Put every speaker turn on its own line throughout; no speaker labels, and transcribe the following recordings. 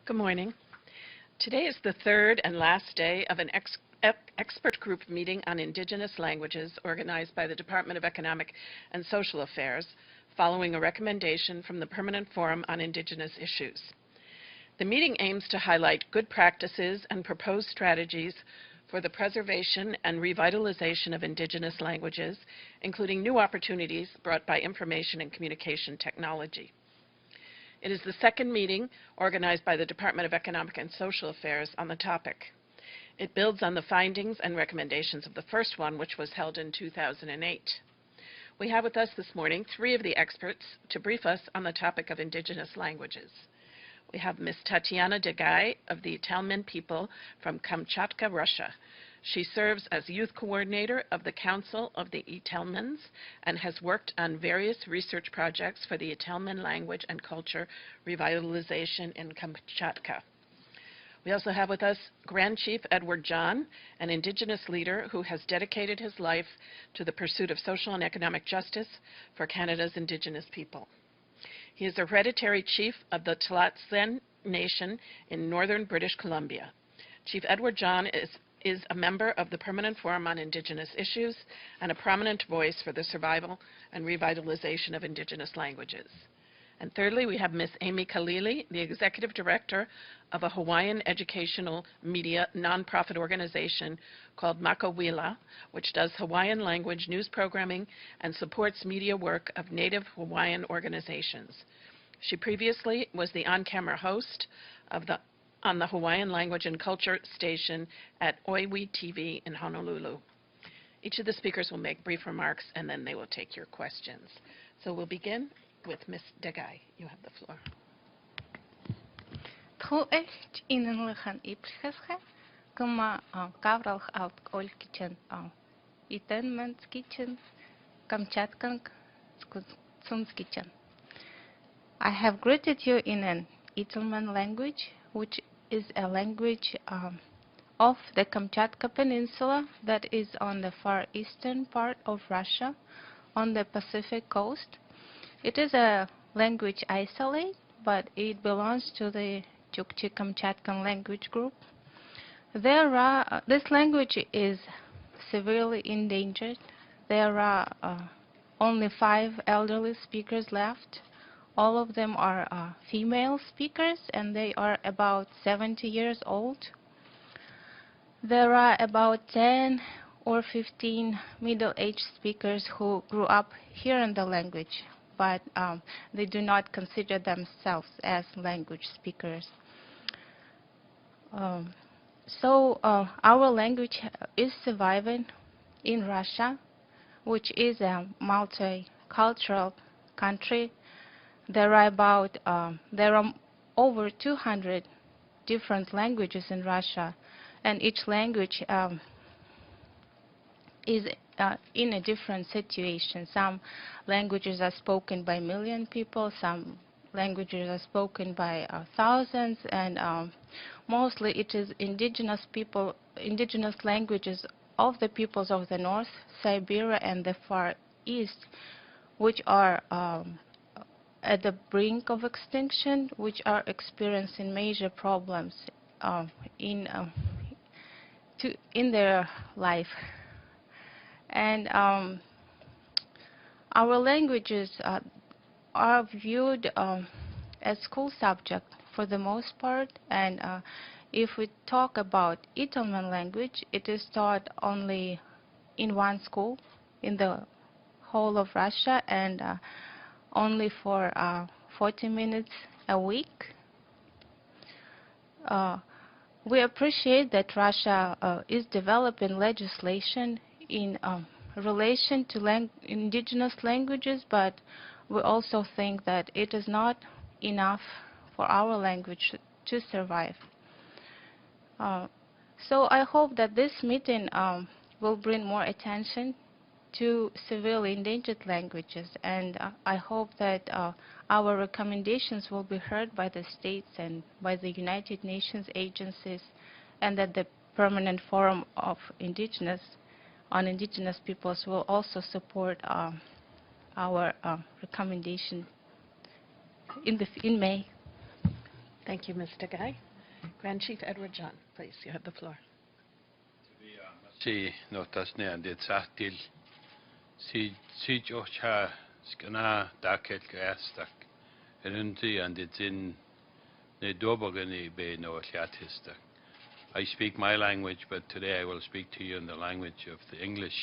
Good morning. Today is the third and last day of an expert group meeting on Indigenous languages organized by the Department of Economic and Social Affairs following a recommendation from the Permanent Forum on Indigenous Issues. The meeting aims to highlight good practices and proposed strategies for the preservation and revitalization of Indigenous languages, including new opportunities brought by information and communication technology. It is the second meeting organized by the Department of Economic and Social Affairs on the topic. It builds on the findings and recommendations of the first one, which was held in 2008. We have with us this morning three of the experts to brief us on the topic of Indigenous languages. We have Ms. Tatiana Degai of the Itelmen people from Kamchatka, Russia. She serves as youth coordinator of the Council of the Itelmens and has worked on various research projects for the Itelmen language and culture revitalization in Kamchatka. We also have with us Grand Chief Edward John, an Indigenous leader who has dedicated his life to the pursuit of social and economic justice for Canada's Indigenous people. He is a hereditary chief of the Tl'azt'en nation in northern British Columbia. Chief Edward John is a member of the Permanent Forum on Indigenous Issues and a prominent voice for the survival and revitalization of Indigenous languages. And thirdly, we have Ms. Amy Kalili, the Executive Director of a Hawaiian educational media nonprofit organization called Makauila, which does Hawaiian language news programming and supports media work of Native Hawaiian organizations. She previously was the on-camera host on the Hawaiian Language and Culture station at Oiwi TV in Honolulu. Each of the speakers will make brief remarks, and then they will take your questions. So we'll begin with Ms. Degai. You have the floor.
Tħuqeħ inenlijan ipsħesħe, kama kavralħ alt ol kitchen Itelmens kitchen, Kamchatkan kitchen. I have greeted you in an Itelmen language, which is a language of the Kamchatka Peninsula that is on the far eastern part of Russia, on the Pacific coast. It is a language isolate, but it belongs to the Chukchi-Kamchatkan language group. This language is severely endangered. There are only 5 elderly speakers left. All of them are female speakers, and they are about 70 years old. There are about 10 or 15 middle-aged speakers who grew up hearing the language, but they do not consider themselves as language speakers. So our language is surviving in Russia, which is a multicultural country. There are over 200 different languages in Russia, and each language is in a different situation. Some languages are spoken by 1 million people, some languages are spoken by thousands, and mostly it is indigenous languages of the peoples of the North, Siberia, and the Far East, which are at the brink of extinction, which are experiencing major problems in their life. And our languages are viewed as school subject for the most part, and if we talk about Itelmen language, it is taught only in one school in the whole of Russia, and only for 40 minutes a week. We appreciate that Russia is developing legislation in relation to indigenous languages, but we also think that it is not enough for our language to survive. So I hope that this meeting will bring more attention to severely endangered languages, and I hope that our recommendations will be heard by the states and by the United Nations agencies, and that the Permanent Forum on Indigenous Peoples will also support our recommendation in May.
Thank you, Ms. Degai. Grand Chief Edward John, please, you have the floor.
Si no Tl'azt'en and Tl'azt'en si Jocha skana daket gastak Erundi and it's in ne dobogani be no Tl'azt'en. I speak my language, but today I will speak to you in the language of the English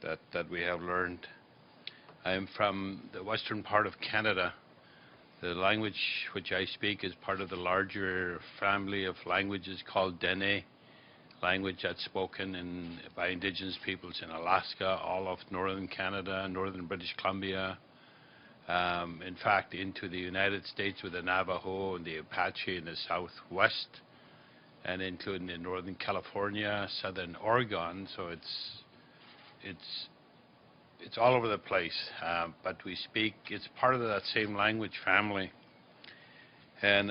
that we have learned. I am from the western part of Canada. The language which I speak is part of the larger family of languages called Degai, language that's spoken by Indigenous peoples in Alaska, all of northern Canada, northern British Columbia, in fact into the United States with the Navajo and the Apache in the southwest, and including in northern California, southern Oregon. So it's all over the place, but we speak, it's part of that same language family. And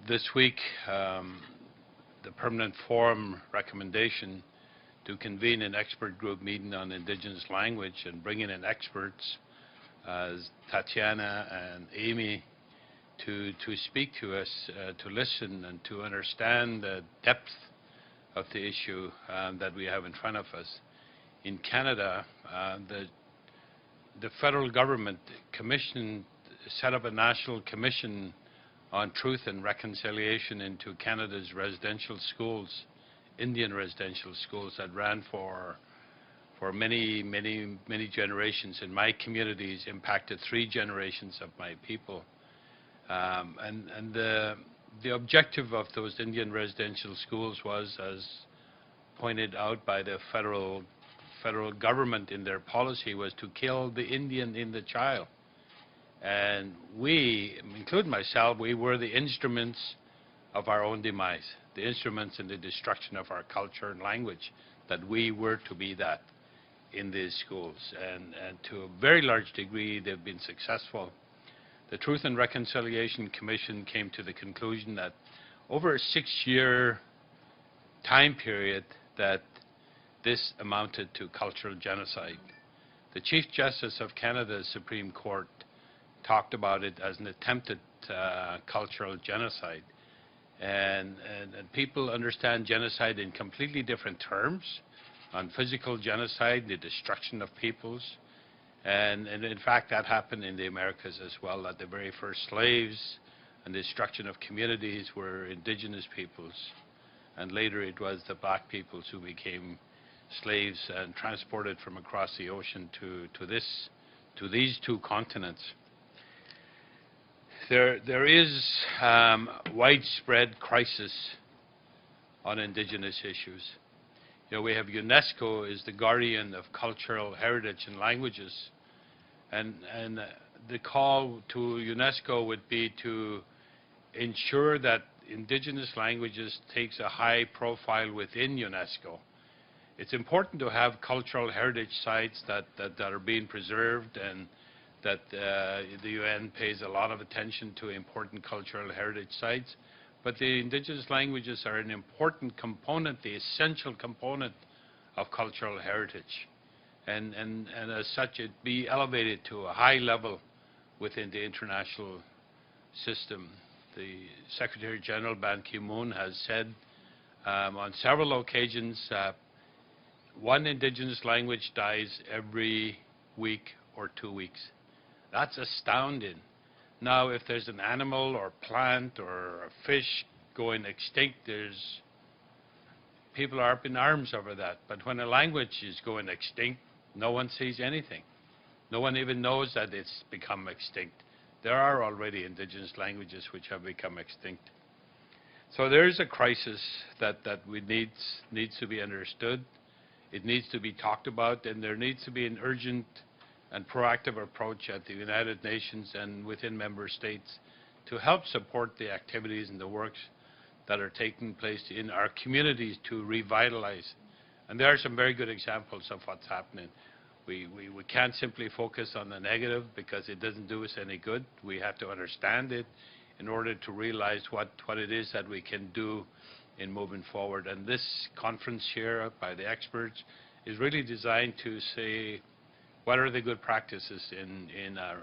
this week, the Permanent Forum recommendation to convene an expert group meeting on Indigenous language and bringing in experts as Tatiana and Amy to speak to us, to listen and to understand the depth of the issue that we have in front of us. In Canada, the federal government set up a national commission on truth and reconciliation into Canada's residential schools, Indian residential schools that ran for many generations. In my communities, impacted 3 generations of my people. And the objective of those Indian residential schools was, as pointed out by the federal government in their policy, was to kill the Indian in the child. And we, including myself, we were the instruments of our own demise, the instruments in the destruction of our culture and language, that we were to be that in these schools. And to a very large degree, they've been successful. The Truth and Reconciliation Commission came to the conclusion that over a 6-year time period that this amounted to cultural genocide. The Chief Justice of Canada's Supreme Court talked about it as an attempted cultural genocide. And people understand genocide in completely different terms, on physical genocide, the destruction of peoples. And in fact, that happened in the Americas as well, that the very first slaves and destruction of communities were Indigenous peoples. And later it was the black peoples who became slaves and transported from across the ocean to these 2 continents. There is widespread crisis on Indigenous issues. You know, we have UNESCO is the guardian of cultural heritage and languages, and the call to UNESCO would be to ensure that Indigenous languages takes a high profile within UNESCO. It's important to have cultural heritage sites that are being preserved, and that the UN pays a lot of attention to important cultural heritage sites. But the Indigenous languages are an important component, the essential component of cultural heritage. And as such, it be elevated to a high level within the international system. The Secretary General Ban Ki-moon has said on several occasions that 1 Indigenous language dies every week or 2 weeks. That's astounding. Now, if there's an animal or plant or a fish going extinct, people are up in arms over that. But when a language is going extinct, no one sees anything. No one even knows that it's become extinct. There are already Indigenous languages which have become extinct. So there is a crisis that needs to be understood. It needs to be talked about, and there needs to be an urgent and proactive approach at the United Nations and within member states to help support the activities and the works that are taking place in our communities to revitalize. And there are some very good examples of what's happening. We can't simply focus on the negative because it doesn't do us any good. We have to understand it in order to realize what it is that we can do in moving forward. And this conference here by the experts is really designed to say, what are the good practices in our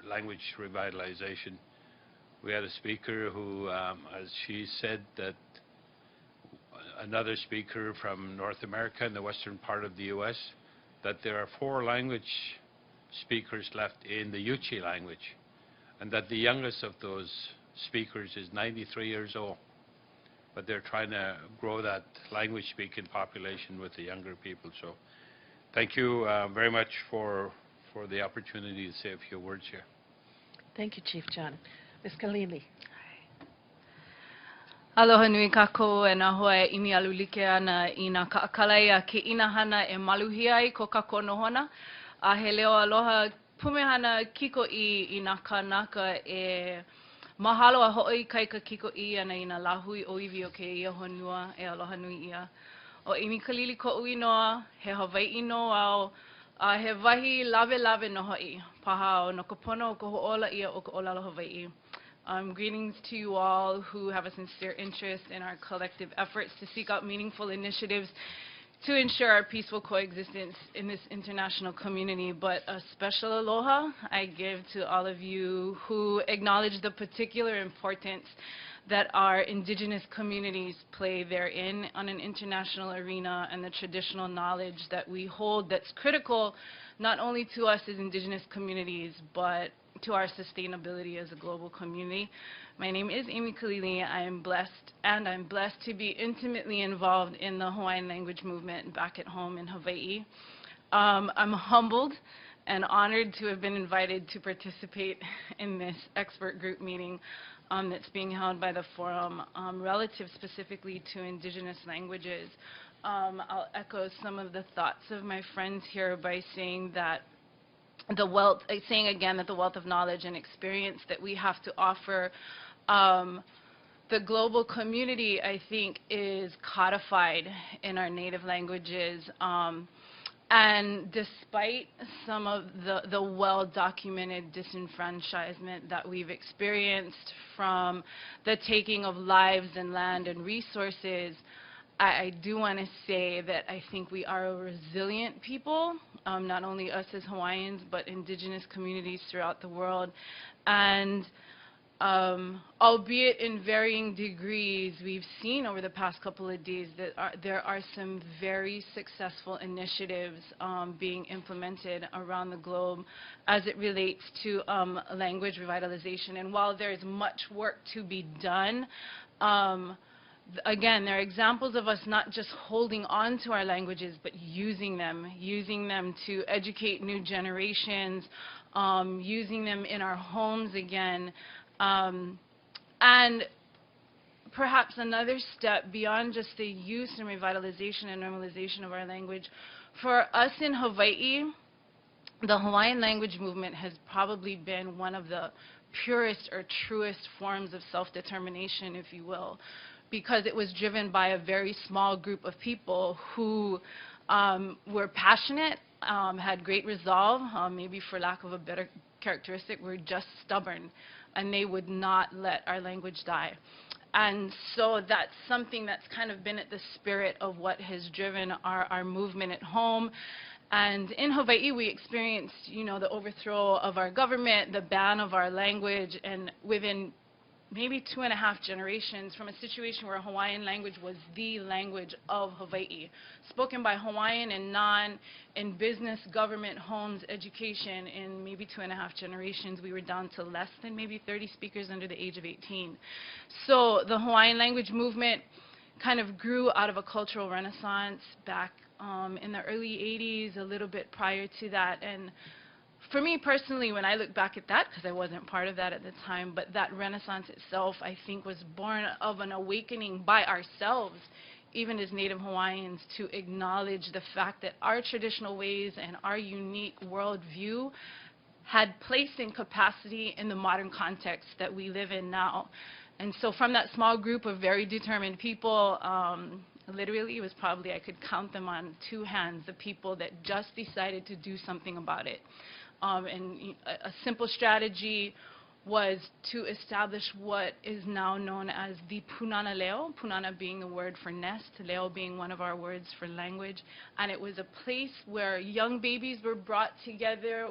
language revitalization? We had a speaker who, as she said, that another speaker from North America in the western part of the U.S., that there are 4 language speakers left in the Yuchi language, and that the youngest of those speakers is 93 years old. But they're trying to grow that language-speaking population with the younger people. So thank you very much for the opportunity to say a few words here.
Thank you, Chief John. Ms. Kalili.
Aloha nui kākou e nā hoa e imi alu like ana I nā kaakalai a ke inahana e maluhi ai ko kako nohona. A he leo aloha pumehana kiko I nā kanaka e mahalo a ho'oi kaika kiko I ana I nā lahui o iwi o ke ia honua e aloha nui ia. O imi kalili ko ui noa, he Hawai'i no au, a he wahi lawe no hoi, paha o no ka pono o ka ho'ola ia o ka olalo Hawai'i. Greetings to you all who have a sincere interest in our collective efforts to seek out meaningful initiatives to ensure our peaceful coexistence in this international community. But a special aloha I give to all of you who acknowledge the particular importance that our Indigenous communities play therein on an international arena, and the traditional knowledge that we hold that's critical not only to us as Indigenous communities, but to our sustainability as a global community. My name is Amy Kalili. I'm blessed to be intimately involved in the Hawaiian language movement back at home in Hawaii. I'm humbled and honored to have been invited to participate in this expert group meeting that's being held by the forum relative specifically to Indigenous languages. I'll echo some of the thoughts of my friends here by saying that the wealth of knowledge and experience that we have to offer the global community, I think, is codified in our native languages. And despite some of the well-documented disenfranchisement that we've experienced from the taking of lives and land and resources, I do want to say that I think we are a resilient people, not only us as Hawaiians, but Indigenous communities throughout the world. And albeit in varying degrees, we've seen over the past couple of days that there are some very successful initiatives being implemented around the globe as it relates to language revitalization. And while there is much work to be done, again, there are examples of us not just holding on to our languages, but using them to educate new generations, using them in our homes again. And perhaps another step beyond just the use and revitalization and normalization of our language, for us in Hawaii, the Hawaiian language movement has probably been one of the purest or truest forms of self-determination, if you will, because it was driven by a very small group of people who were passionate, had great resolve, maybe for lack of a better characteristic, were just stubborn, and they would not let our language die. And so that's something that's kind of been at the spirit of what has driven our movement at home. And in Hawaii, we experienced, the overthrow of our government, the ban of our language, and within maybe 2.5 generations, from a situation where Hawaiian language was the language of Hawaii, spoken by Hawaiian and non, in business, government, homes, education, in maybe 2.5 generations, we were down to less than maybe 30 speakers under the age of 18. So the Hawaiian language movement kind of grew out of a cultural renaissance back in the early 80s, a little bit prior to that. And for me personally, when I look back at that, because I wasn't part of that at the time, but that renaissance itself, I think, was born of an awakening by ourselves, even as Native Hawaiians, to acknowledge the fact that our traditional ways and our unique worldview had place and capacity in the modern context that we live in now. And so from that small group of very determined people, literally, it was probably, I could count them on 2 hands, the people that just decided to do something about it. And a simple strategy was to establish what is now known as the punana leo, punana being the word for nest, leo being one of our words for language. And it was a place where young babies were brought together